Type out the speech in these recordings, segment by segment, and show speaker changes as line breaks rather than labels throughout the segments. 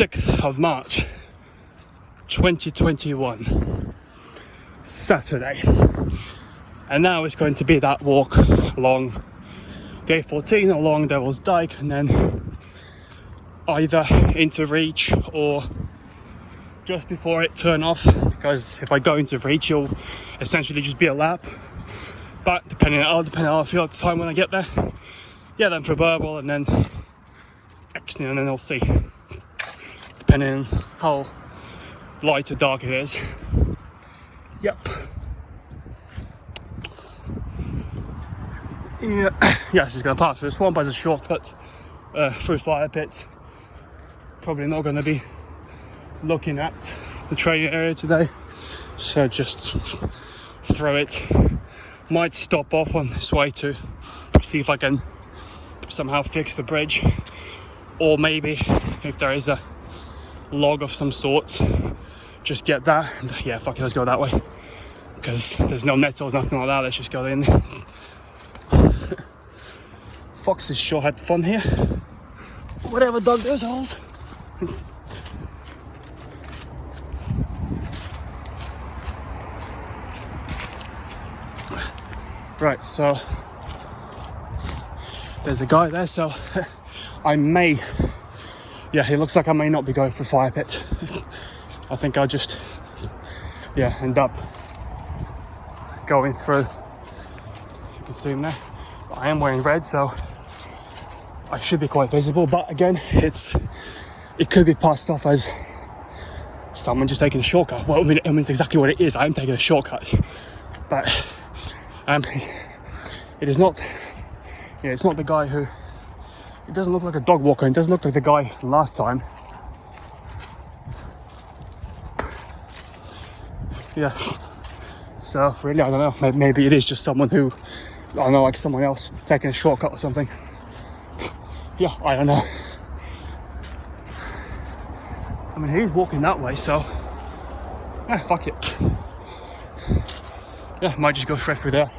6th of March 2021, Saturday. And now it's going to be that walk along the A14 along Devil's Dyke, and then either into Reach or just before it turn off, because if I go into Reach it'll essentially just be a lap. But depending on how I feel at the time when I get there, yeah, then for Burble and then Exton, and then I'll see, depending on how light or dark it is. Yep. Yeah, she's going to pass through the swamp as a shortcut through fire pits. Probably not going to be looking at the training area today, so just throw it. Might stop off on this way to see if I can somehow fix the bridge, or maybe if there is a log of some sort, just get that. And yeah, fuck it, let's go that way, because there's no nettles, nothing like that. Let's just go in. Foxes sure had fun here. Whatever dug those holes. Right, so there's a guy there, so I may, yeah, it looks like I may not be going for fire pits. I think I'll just, yeah, end up going through. If you can see him there. But I am wearing red, so I should be quite visible, but again, it could be passed off as someone just taking a shortcut. Well, I mean it's exactly what it is. I am taking a shortcut, but it is not. Yeah, it's not the guy who. It doesn't look like a dog walker. It doesn't look like the guy from last time. Yeah. So really, I don't know. Maybe it is just someone who, I don't know, like someone else taking a shortcut or something. Yeah, I don't know. I mean, he's walking that way, so yeah, fuck it. Yeah, might just go straight through there.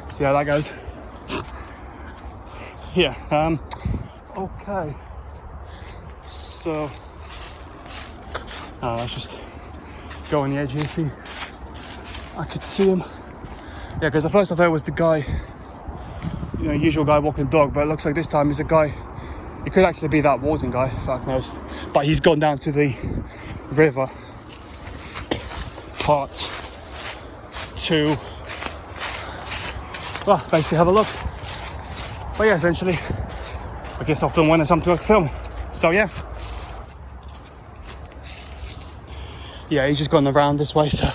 See how that goes. Yeah. Okay. So, let's just go on the edge here. See, I could see him. Yeah, because at first I thought it was the guy, you know, usual guy walking dog, but it looks like this time he's a guy. It could actually be that Warden guy, fuck knows. But he's gone down to the river part to, well, basically have a look. But yeah, essentially, I guess I'll film when there's something to film. So yeah. Yeah, he's just gone around this way, so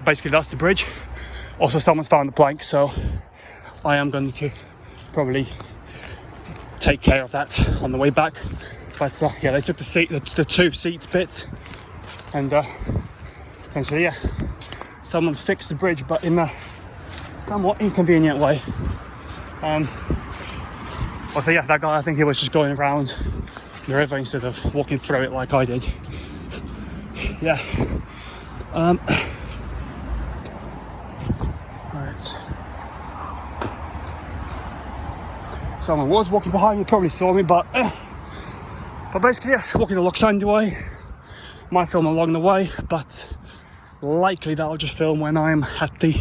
basically that's the bridge. Also, someone's found the plank, so I am going to probably take care of that on the way back. But yeah, they took the 2 seats bit, and essentially, yeah, someone fixed the bridge, but in a somewhat inconvenient way. Also, yeah, that guy, I think he was just going around the river instead of walking through it like I did. Yeah. Right. Someone was walking behind me, probably saw me, but basically, yeah, walking the Lochsandy way. Might film along the way, but likely that I'll just film when I'm at the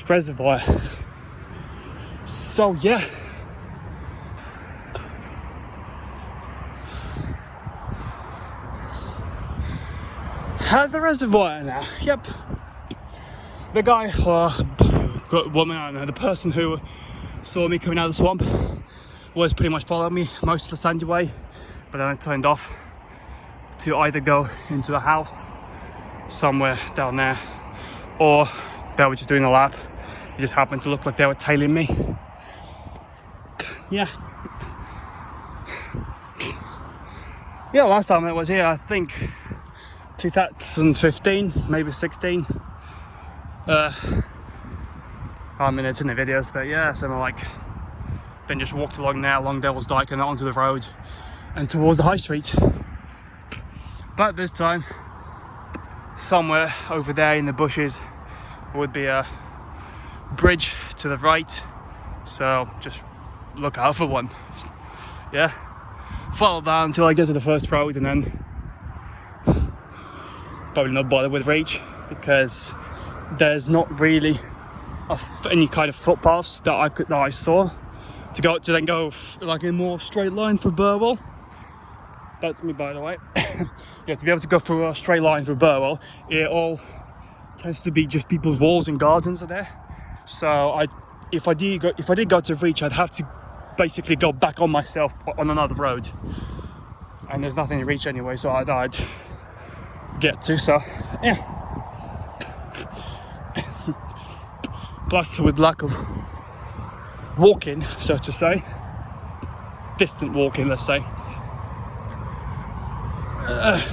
reservoir. So yeah. At the reservoir now. Yep. The guy or woman, I don't know, the person who saw me coming out of the swamp was pretty much following me most of the sandy way, but then I turned off to either go into the house somewhere down there, or they were just doing a lap. It just happened to look like they were tailing me. Yeah. Yeah, last time I was here, I think 2015, maybe 16. I mean, it's in the videos, but yeah, something like, then just walked along there, along Devil's Dyke and onto the road and towards the high street. But this time, somewhere over there in the bushes would be a bridge to the right, so just look out for one. Yeah, follow that until I get to the first road, and then probably not bother with reach, because there's not really any kind of footpaths that I saw to then go like in a more straight line for Burwell. That's me, by the way. Yeah, to be able to go through a straight line for Burwell, it all tends to be just people's walls and gardens are there. So if I did go to reach, I'd have to basically go back on myself on another road, and there's nothing to reach anyway, so I'd get to. So yeah. Plus, with lack of walking, so to say, distant walking, let's say,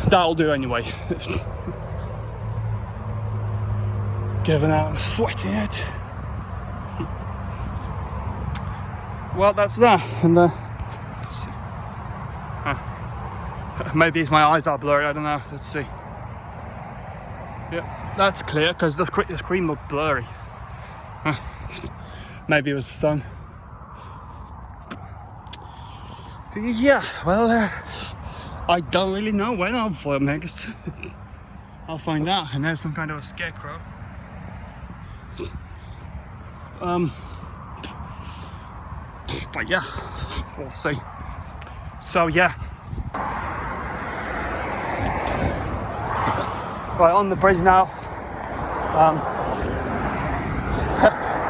that'll do anyway. Given out, I'm sweating it. Well, that's that. And maybe it's my eyes are blurry, I don't know. Let's see. Yeah, that's clear, because the screen looked blurry. Maybe it was the sun. Yeah, well, I don't really know when I'll film next. I'll find out. And there's some kind of a scarecrow. But yeah, we'll see. So yeah. Right, on the bridge now.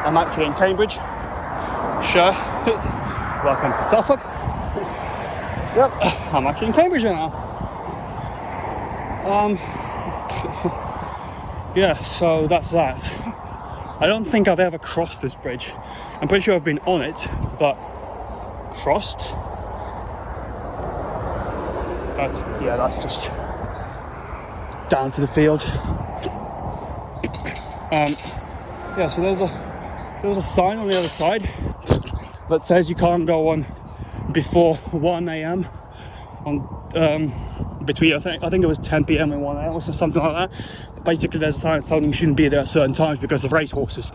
I'm actually in Cambridge. Sure. Welcome to Suffolk. Yep, I'm actually in Cambridge now. Yeah, so that's that. I don't think I've ever crossed this bridge. I'm pretty sure I've been on it, but crossed? That's just down to the field. Yeah, so there's a sign on the other side that says you can't go on before 1 a.m. on between I think it was 10 p.m. and 1 a.m. or something like that. Basically, there's a sign saying you shouldn't be there at certain times because of race horses.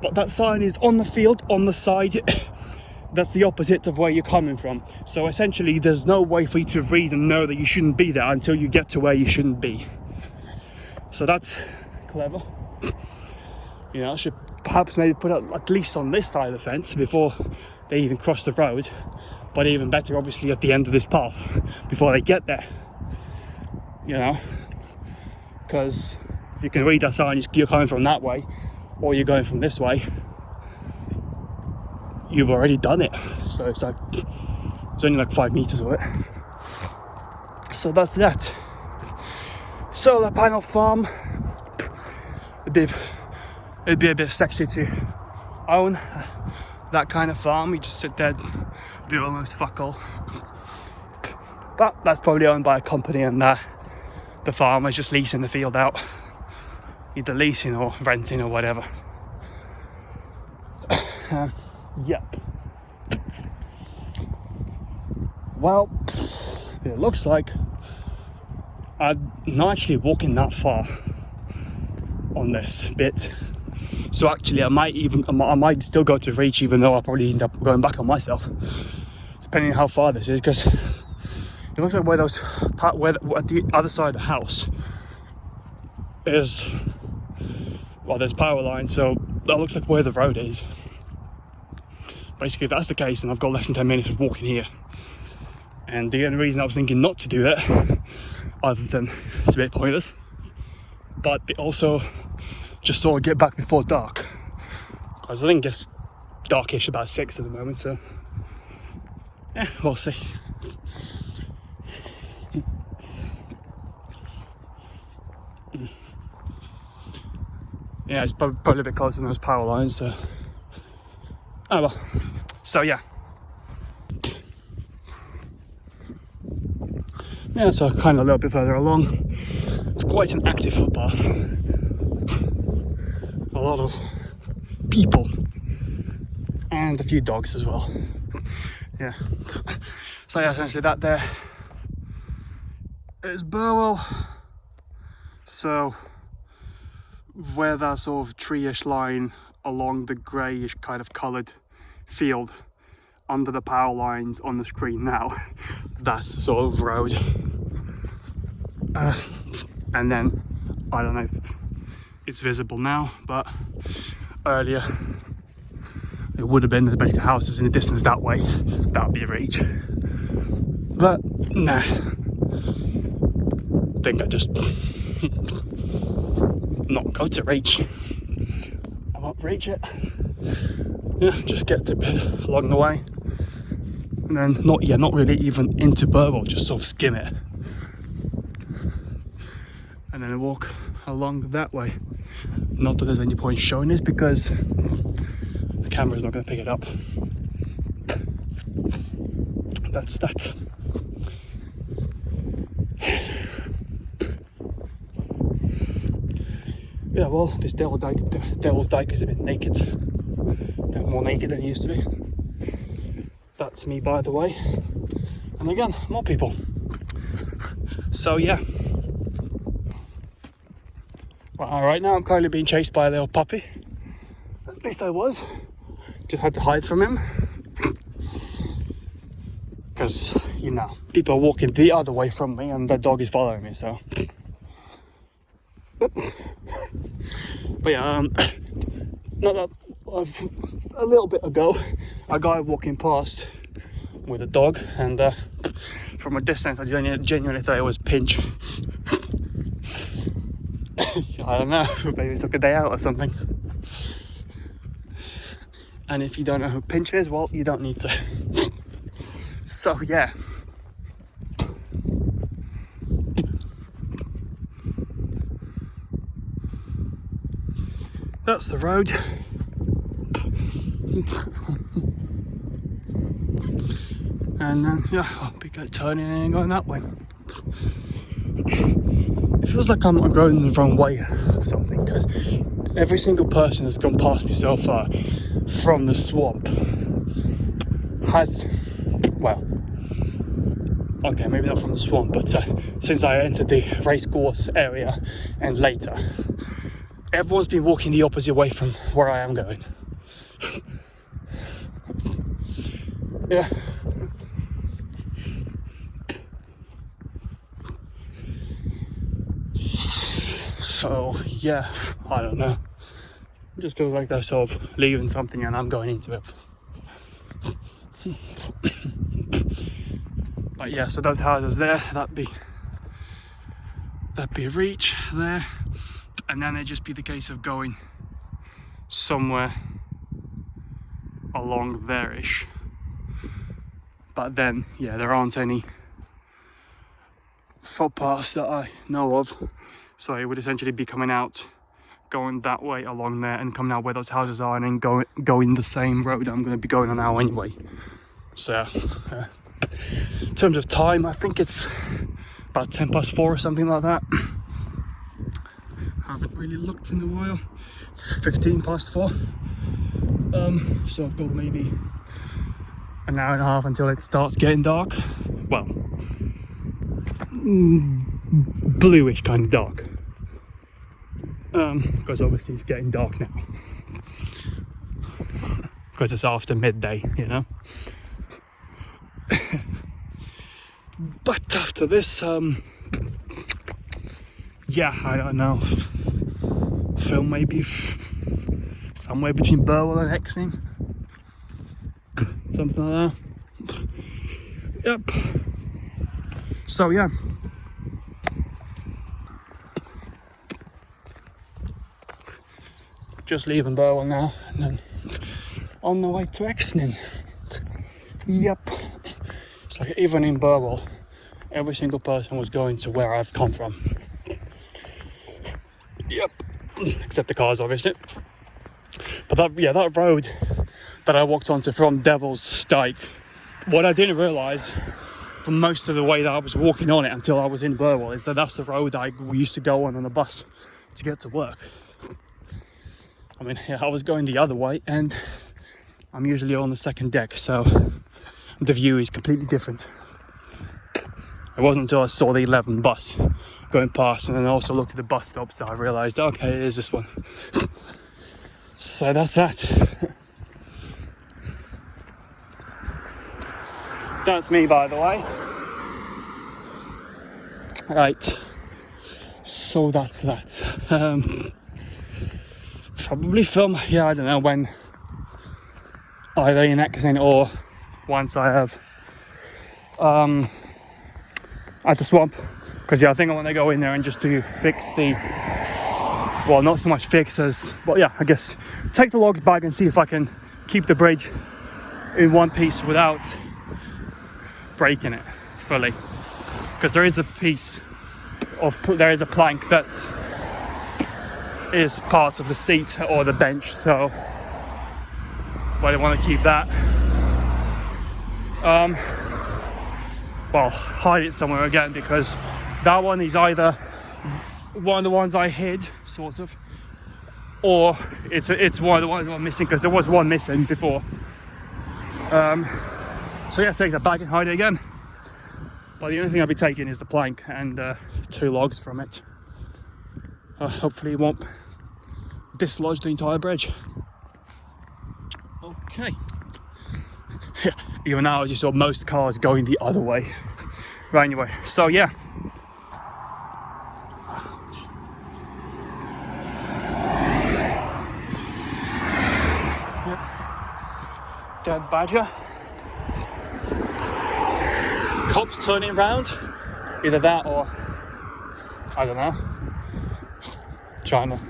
But that sign is on the field, on the side. That's the opposite of where you're coming from. So essentially, there's no way for you to read and know that you shouldn't be there until you get to where you shouldn't be. So that's clever. You know, I should perhaps maybe put it at least on this side of the fence before they even cross the road. But even better, obviously, at the end of this path before they get there. You know, because if you can read that sign, you're coming from that way, or you're going from this way, you've already done it. So it's only like 5 meters of it. So that's that. Solar panel farm. It'd be a bit sexy to own that kind of farm. You just sit there, do almost fuck all. But that's probably owned by a company, and the farmer's just leasing the field out, either leasing or renting or whatever. Yep. Well, it looks like I'm not actually walking that far on this bit. So actually, I might still go to reach, even though I'll probably end up going back on myself, depending on how far this is, because it looks like where at the other side of the house is, well, there's power lines, so that looks like where the road is. Basically, if that's the case, then I've got less than 10 minutes of walking here. And the only reason I was thinking not to do that, other than it's a bit pointless, but also just sort of get back before dark, because I think it's darkish about 6 at the moment, so yeah, we'll see. Yeah, it's probably a bit closer than those power lines, so oh well. So yeah, so kind of a little bit further along, it's quite an active footpath. A lot of people and a few dogs as well. Yeah. So yeah, essentially that there is Burwell. So where that sort of tree-ish line along the greyish kind of coloured field under the power lines on the screen now, that sort of road. And then I don't know if it's visible now, but earlier it would have been the basically houses in the distance that way. That would be a reach. But nah, I think I just not go to reach. I won't reach it. Yeah, just get a bit along the way, and then not really even into Burwell, just sort of skim it, and then walk along that way. Not that there's any point showing this because the camera's not going to pick it up. That's that. Yeah, well, this Devil's Dyke is a bit naked. A bit more naked than it used to be. That's me, by the way. And again, more people. So yeah. Right now I'm currently being chased by a little puppy. At least I was. Just had to hide from him. Because, you know, people are walking the other way from me and the dog is following me, so. But yeah, not that, a little bit ago, a guy walking past with a dog, and from a distance I genuinely thought it was Pinch. I don't know, maybe he took a day out or something. And if you don't know who Pinch is, well, you don't need to. So yeah. That's the road. And then yeah, I'll be turning and going that way. It feels like I'm going the wrong way or something, because every single person that's gone past me so far from the swamp has, well, okay, maybe not from the swamp, but since I entered the racecourse area and later, everyone's been walking the opposite way from where I am going. Yeah. So yeah, I don't know. It just feels like they're sort of leaving something and I'm going into it. But yeah, so those houses there, that'd be a reach there, and then it'd just be the case of going somewhere along there-ish. But then, yeah, there aren't any footpaths that I know of, so it would essentially be coming out, going that way along there, and coming out where those houses are, and then going the same road I'm going to be going on now anyway. So, in terms of time, I think it's about 4:10 or something like that. Haven't really looked in a while. It's 4:15. So I've got maybe an hour and a half until it starts getting dark. Well, bluish kind of dark. Because obviously it's getting dark now. Because it's after midday, you know. But after this, yeah, I don't know. Film maybe somewhere between Burwell and Exning. Something like that. Yep. So yeah. Just leaving Burwell now, and then on the way to Exning. Yep. It's like even in Burwell, every single person was going to where I've come from. Yep. Except the cars, obviously. But that road that I walked onto from Devil's Dyke, what I didn't realise for most of the way that I was walking on it until I was in Burwell is that that's the road that we used to go on the bus to get to work. I mean, yeah, I was going the other way, and I'm usually on the second deck, so the view is completely different. It wasn't until I saw the 11 bus going past, and then I also looked at the bus stop, so I realised, okay, it is this one. So that's that. That's me, by the way. Right, so that's that. Probably film, yeah, I don't know when, either in Exing or once I have at the swamp, because yeah, I think I want to go in there and just to fix the, well, not so much fix as, but yeah, I guess take the logs back and see if I can keep the bridge in one piece without breaking it fully, because there is a piece of, there is a plank that is part of the seat or the bench, so but I want to keep that. Well, hide it somewhere again, because that one is either one of the ones I hid, sort of, or it's one of the ones I'm missing, because there was one missing before. So yeah, take that back and hide it again. But the only thing I'll be taking is the plank and 2 logs from it. Hopefully it won't dislodge the entire bridge. Okay. Yeah, even now as you saw most cars going the other way. Right, anyway, so yeah. Yep. Dead badger. Cops turning around. Either that or, I don't know, trying to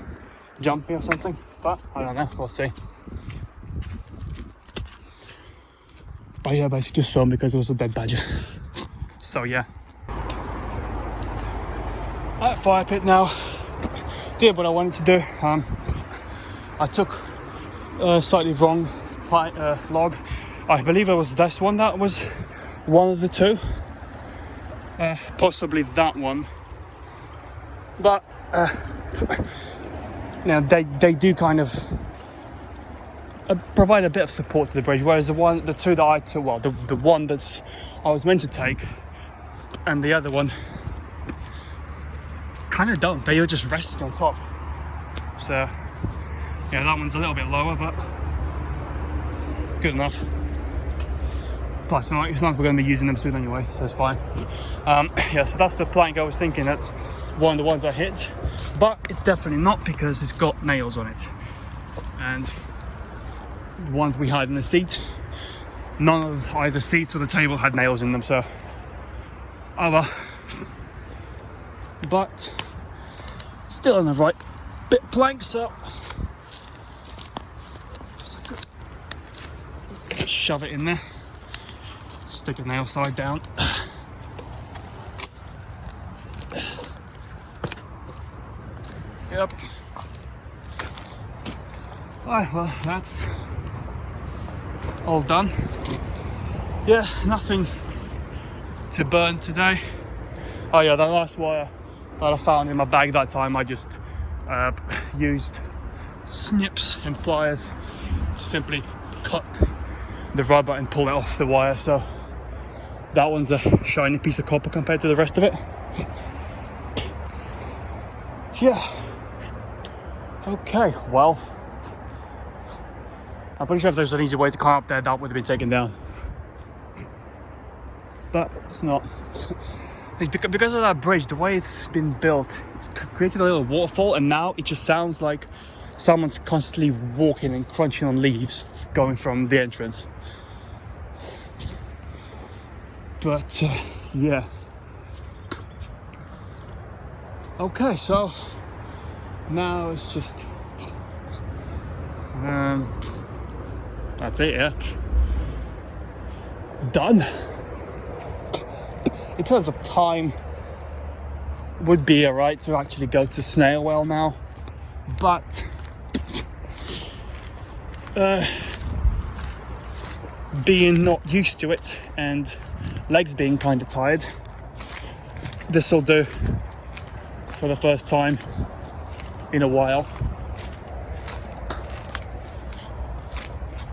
jump me or something, but I don't know, we'll see. But yeah, basically just filmed because it was a dead badger. So yeah. At fire pit now. Did what I wanted to do. I took a slightly wrong log. I believe it was this one that was one of the 2. Possibly that one. But now they do kind of provide a bit of support to the bridge, whereas the 2 that I took, well, the one that's I was meant to take and the other one kind of don't. They were just resting on top. So yeah, that one's a little bit lower, but good enough. Plus, it's not like we're going to be using them soon anyway, so it's fine. Yeah, so that's the plank I was thinking. That's one of the ones I hit, but it's definitely not, because it's got nails on it. And the ones we had in the seat, none of either seats or the table had nails in them, so oh well. But still on the right bit plank, so just shove it in there, stick a nail side down. Yep. Alright, well, that's all done. Yeah, nothing to burn today. Oh yeah, that last wire that I found in my bag that time, I just used snips and pliers to simply cut the rubber and pull it off the wire, so that one's a shiny piece of copper compared to the rest of it. Yeah. Okay, well, I'm pretty sure if there was an easy way to climb up there, that would have been taken down. But it's not. It's because of that bridge, the way it's been built, it's created a little waterfall, and now it just sounds like someone's constantly walking and crunching on leaves going from the entrance. But yeah. Okay, so now it's just that's it, yeah. Done. In terms of time, would be alright to actually go to Snailwell now, but being not used to it and legs being kind of tired, this will do for the first time in a while.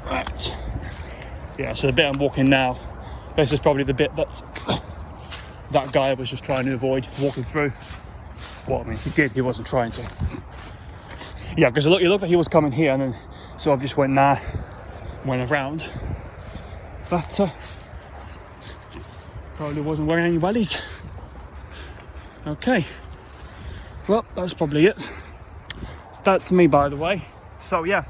Right. Yeah, so the bit I'm walking now, this is probably the bit that that guy was just trying to avoid walking through. Well, I mean, he did, he wasn't trying to. Yeah, because it looked like he was coming here and then sort of just went around. But probably wasn't wearing any wellies. Okay, well, that's probably it. That's me, by the way. So yeah,